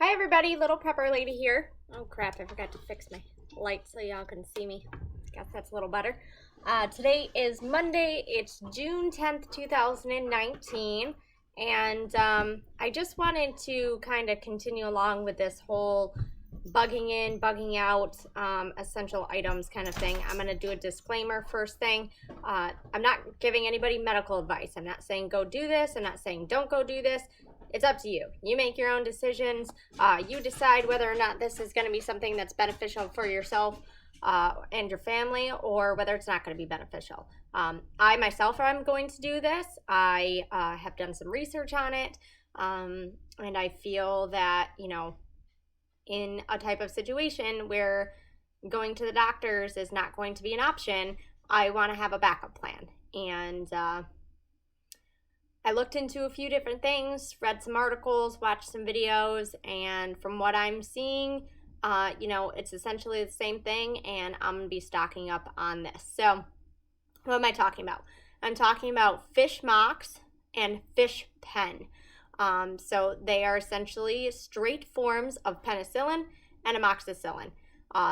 Hi everybody, Little Pepper Lady here. Oh crap, I forgot to fix my light so y'all can see me. Guess that's a little better. Today is Monday, it's June 10th, 2019, and I just wanted to kind of continue along with this whole bugging in, bugging out, essential items kind of thing. I'm going to do a disclaimer first thing. I'm not giving anybody medical advice. I'm not saying go do this. I'm not saying don't go do this. It's up to you. You make your own decisions. You decide whether or not this is going to be something that's beneficial for yourself and your family, or whether it's not going to be beneficial. I myself am going to do this. I have done some research on it, and I feel that, you know, in a type of situation where going to the doctors is not going to be an option, I want to have a backup plan. And I looked into a few different things, read some articles, watched some videos, and from what I'm seeing, you know, it's essentially the same thing, and I'm going to be stocking up on this. So, what am I talking about? I'm talking about fish mocks and fish pen. So they are essentially straight forms of penicillin and amoxicillin.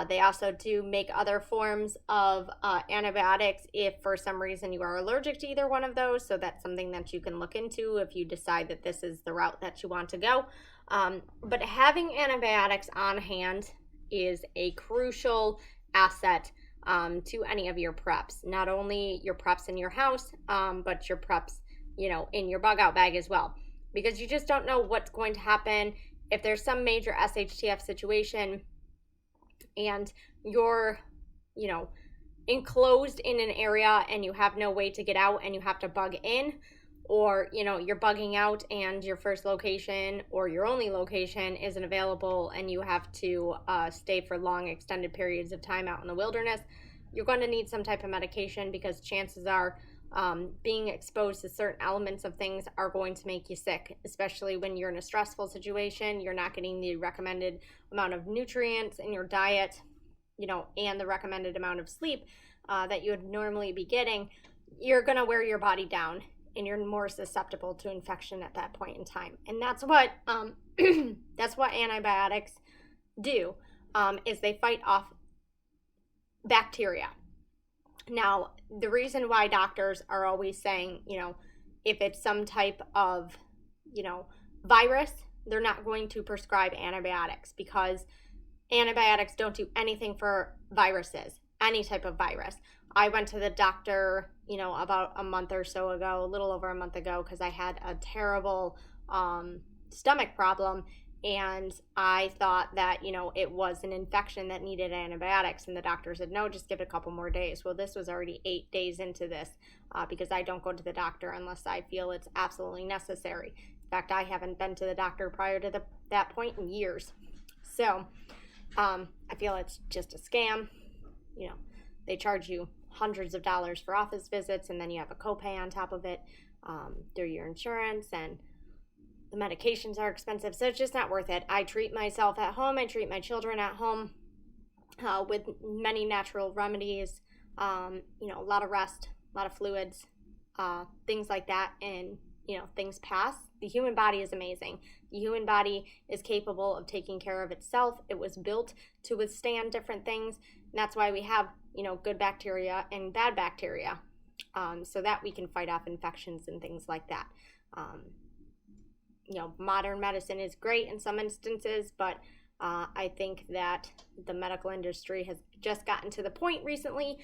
They also do make other forms of antibiotics if for some reason you are allergic to either one of those. So that's something that you can look into if you decide that this is the route that you want to go. But having antibiotics on hand is a crucial asset to any of your preps. Not only your preps in your house, but your preps, you know, in your bug out bag as well. Because you just don't know what's going to happen if there's some major SHTF situation and you're, you know, enclosed in an area and you have no way to get out and you have to bug in, or, you know, you're bugging out and your first location or your only location isn't available and you have to stay for long extended periods of time out in the wilderness. You're going to need some type of medication, because chances are being exposed to certain elements of things are going to make you sick, especially when you're in a stressful situation. You're not getting the recommended amount of nutrients in your diet, you know, and the recommended amount of sleep that you would normally be getting. You're going to wear your body down and you're more susceptible to infection at that point in time. And that's what that's what antibiotics do, is they fight off bacteria. Now, the reason why doctors are always saying, you know, if it's some type of, you know, virus, they're not going to prescribe antibiotics, because antibiotics don't do anything for viruses, any type of virus. I went to the doctor, you know, about a month or so ago, a little over a month ago, because I had a terrible stomach problem. And I thought that, you know, it was an infection that needed antibiotics. And the doctor said, no, just give it a couple more days. Well, this was already 8 days into this, because I don't go to the doctor unless I feel it's absolutely necessary. In fact, I haven't been to the doctor prior to that point in years. So I feel it's just a scam. You know, they charge you hundreds of dollars for office visits, and then you have a copay on top of it through your insurance, and the medications are expensive, so it's just not worth it. I treat myself at home. I treat my children at home with many natural remedies, you know, a lot of rest, a lot of fluids, things like that, and, you know, things pass. The human body is amazing. The human body is capable of taking care of itself. It was built to withstand different things, and that's why we have, you know, good bacteria and bad bacteria, so that we can fight off infections and things like that. You know, modern medicine is great in some instances, but I think that the medical industry has just gotten to the point recently,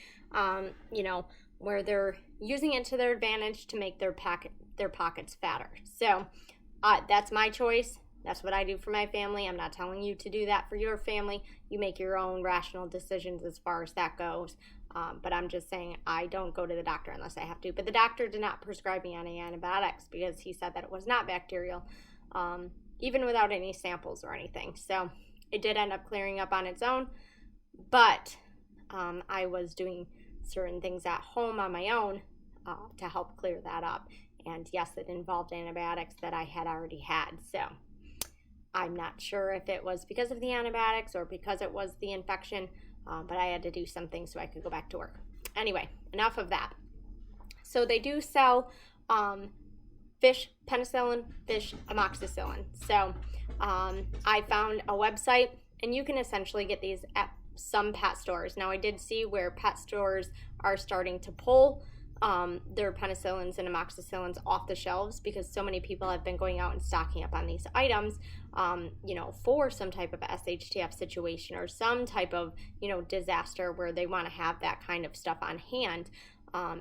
you know, where they're using it to their advantage to make their pockets fatter. So that's my choice. That's what I do for my family. I'm not telling you to do that for your family. You make your own rational decisions as far as that goes. But I'm just saying I don't go to the doctor unless I have to. But the doctor did not prescribe me any antibiotics because he said that it was not bacterial, even without any samples or anything. So it did end up clearing up on its own. But I was doing certain things at home on my own to help clear that up. And yes, it involved antibiotics that I had already had. So I'm not sure if it was because of the antibiotics or because it was the infection, but I had to do something so I could go back to work. Anyway, enough of that. So they do sell fish penicillin, fish amoxicillin. So I found a website, and you can essentially get these at some pet stores. Now, I did see where pet stores are starting to pull their penicillins and amoxicillins off the shelves, because so many people have been going out and stocking up on these items, for some type of SHTF situation or some type of, disaster where they want to have that kind of stuff on hand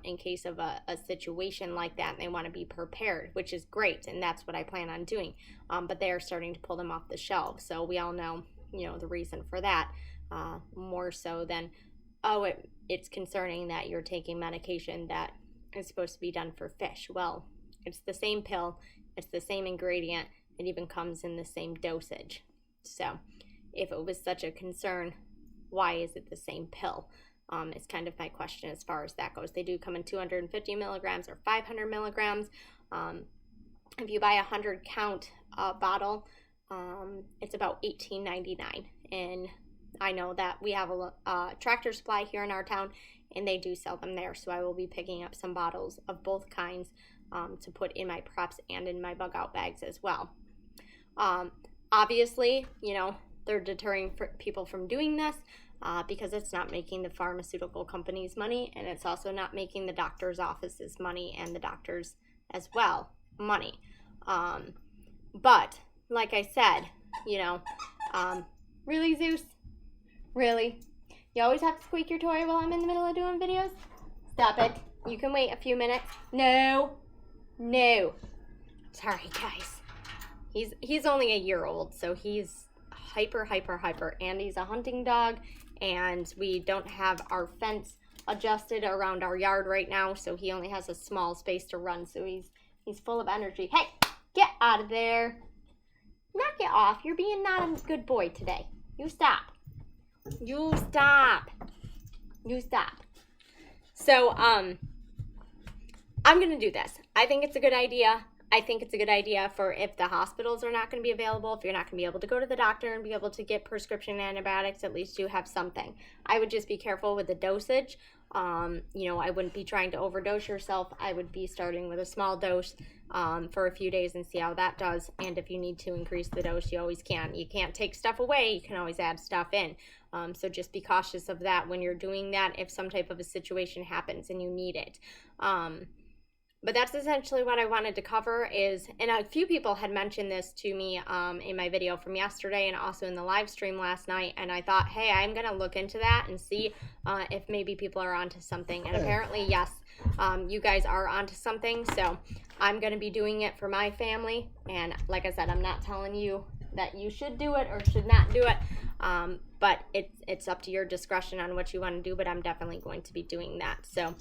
in case of a situation like that, and they want to be prepared, which is great, and that's what I plan on doing. But they are starting to pull them off the shelves, so we all know, the reason for that, more so than, it's concerning that you're taking medication that is supposed to be done for fish. Well, it's the same pill, it's the same ingredient, it even comes in the same dosage. So if it was such a concern, why is it the same pill? It's kind of my question as far as that goes. They do come in 250 milligrams or 500 milligrams. If you buy a 100 count bottle, it's about $18.99. And I know that we have a Tractor Supply here in our town, and they do sell them there. So I will be picking up some bottles of both kinds to put in my preps and in my bug out bags as well. Obviously, they're deterring people from doing this because it's not making the pharmaceutical companies money, and it's also not making the doctor's offices money and the doctors as well money. But like I said, really, Zeus? Really? You always have to squeak your toy while I'm in the middle of doing videos? Stop it. You can wait a few minutes. No. Sorry, guys. He's only a year old, so he's hyper, and he's a hunting dog, and we don't have our fence adjusted around our yard right now, so he only has a small space to run, so he's full of energy. Hey, get out of there. Knock it off. You're being not a good boy today. You stop. So, I'm going to do this. I think it's a good idea. I think it's a good idea for if the hospitals are not going to be available, if you're not going to be able to go to the doctor and be able to get prescription antibiotics, at least you have something. I would just be careful with the dosage. I wouldn't be trying to overdose yourself. I would be starting with a small dose for a few days and see how that does. And if you need to increase the dose, you always can. You can't take stuff away. You can always add stuff in. So just be cautious of that when you're doing that if some type of a situation happens and you need it. But that's essentially what I wanted to cover and a few people had mentioned this to me in my video from yesterday and also in the live stream last night, and I thought, hey, I'm going to look into that and see if maybe people are onto something. And apparently, yes, you guys are onto something, so I'm going to be doing it for my family. And like I said, I'm not telling you that you should do it or should not do it, but it's up to your discretion on what you want to do, but I'm definitely going to be doing that. So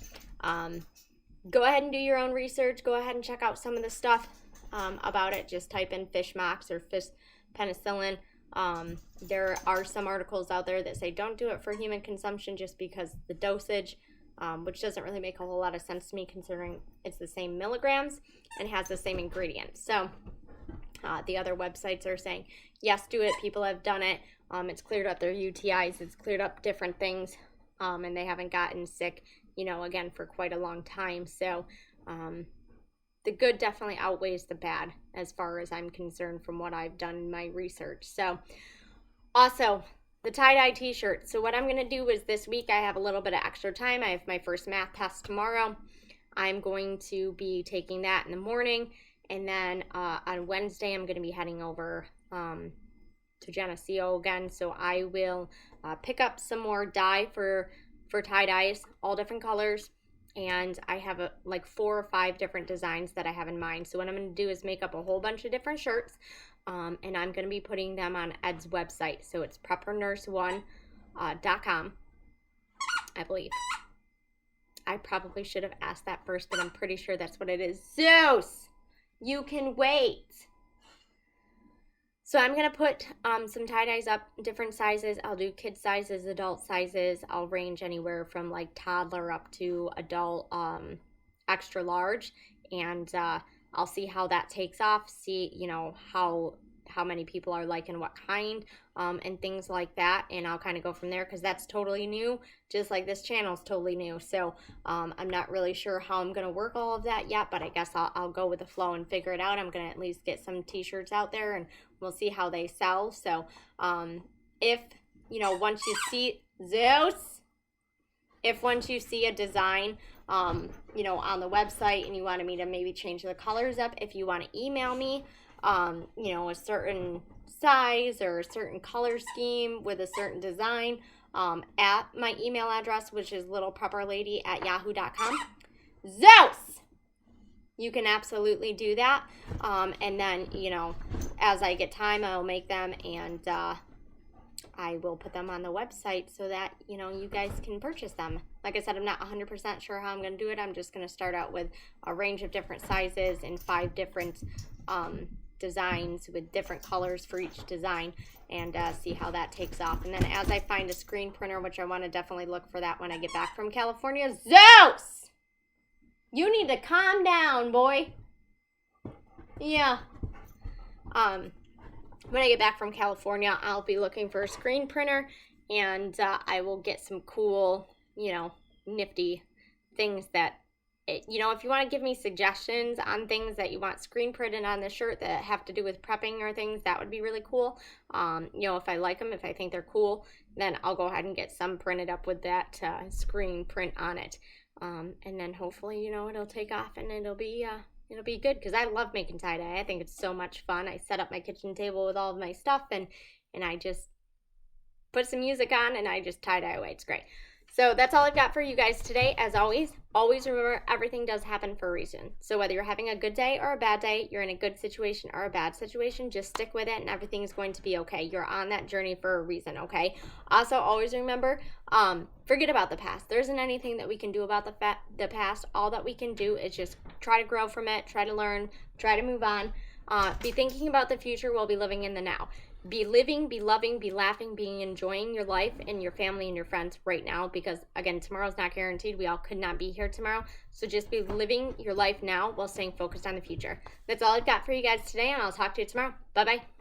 go ahead and do your own research. Go ahead and check out some of the stuff about it. Just type in fish mox or fish penicillin. There are some articles out there that say don't do it for human consumption just because the dosage, which doesn't really make a whole lot of sense to me considering it's the same milligrams and has the same ingredients. So the other websites are saying, yes, do it. People have done it. It's cleared up their UTIs. It's cleared up different things, and they haven't gotten sick, again, for quite a long time. So the good definitely outweighs the bad as far as I'm concerned from what I've done in my research. So also the tie-dye t-shirt. So what I'm going to do is this week I have a little bit of extra time. I have my first math test tomorrow. I'm going to be taking that in the morning. And then on Wednesday, I'm going to be heading over to Geneseo again. So I will pick up some more dye for tie-dyes, all different colors. And I have like 4 or 5 different designs that I have in mind. So what I'm going to do is make up a whole bunch of different shirts. And I'm going to be putting them on Ed's website. So it's preppernurse1.com, I believe. I probably should have asked that first, but I'm pretty sure that's what it is. Zeus! You can wait. So I'm going to put some tie-dyes up, different sizes. I'll do kid sizes, adult sizes. I'll range anywhere from like toddler up to adult extra large. And I'll see how that takes off, see, how how many people are liking what kind, and things like that. And I'll kind of go from there because that's totally new, just like this channel is totally new. So I'm not really sure how I'm going to work all of that yet, but I guess I'll go with the flow and figure it out. I'm going to at least get some t-shirts out there and we'll see how they sell. So if, you know, once you see Zeus, if once you see a design, you know, on the website and you wanted me to maybe change the colors up, if you want to email me, you know, a certain size or a certain color scheme with a certain design, at my email address, which is littleprepperlady@yahoo.com. Zeus! You can absolutely do that. And then, you know, as I get time, I'll make them and, I will put them on the website so that, you know, you guys can purchase them. Like I said, I'm not 100% sure how I'm going to do it. I'm just going to start out with a range of different sizes and 5 different designs with different colors for each design and see how that takes off. And then as I find a screen printer, which I want to definitely look for that when I get back from California. Zeus! You need to calm down, boy. Yeah. When I get back from California, I'll be looking for a screen printer, and I will get some cool, you know, nifty things that, you know, if you want to give me suggestions on things that you want screen printed on the shirt that have to do with prepping or things, that would be really cool. You know, if I like them, if I think they're cool, then I'll go ahead and get some printed up with that screen print on it. And then hopefully, you know, it'll take off and it'll be good because I love making tie-dye. I think it's so much fun. I set up my kitchen table with all of my stuff and I just put some music on and I just tie-dye away. It's great. So that's all I've got for you guys today. As always remember, everything does happen for a reason. So whether you're having a good day or a bad day, you're in a good situation or a bad situation, just stick with it and everything's going to be okay. You're on that journey for a reason, okay? Also, always remember, forget about the past. There isn't anything that we can do about the past. All that we can do is just try to grow from it, try to learn, try to move on. Be thinking about the future while be living in the now. Be living, be loving, be laughing, be enjoying your life and your family and your friends right now because, again, tomorrow's not guaranteed. We all could not be here tomorrow. So just be living your life now while staying focused on the future. That's all I've got for you guys today, and I'll talk to you tomorrow. Bye-bye.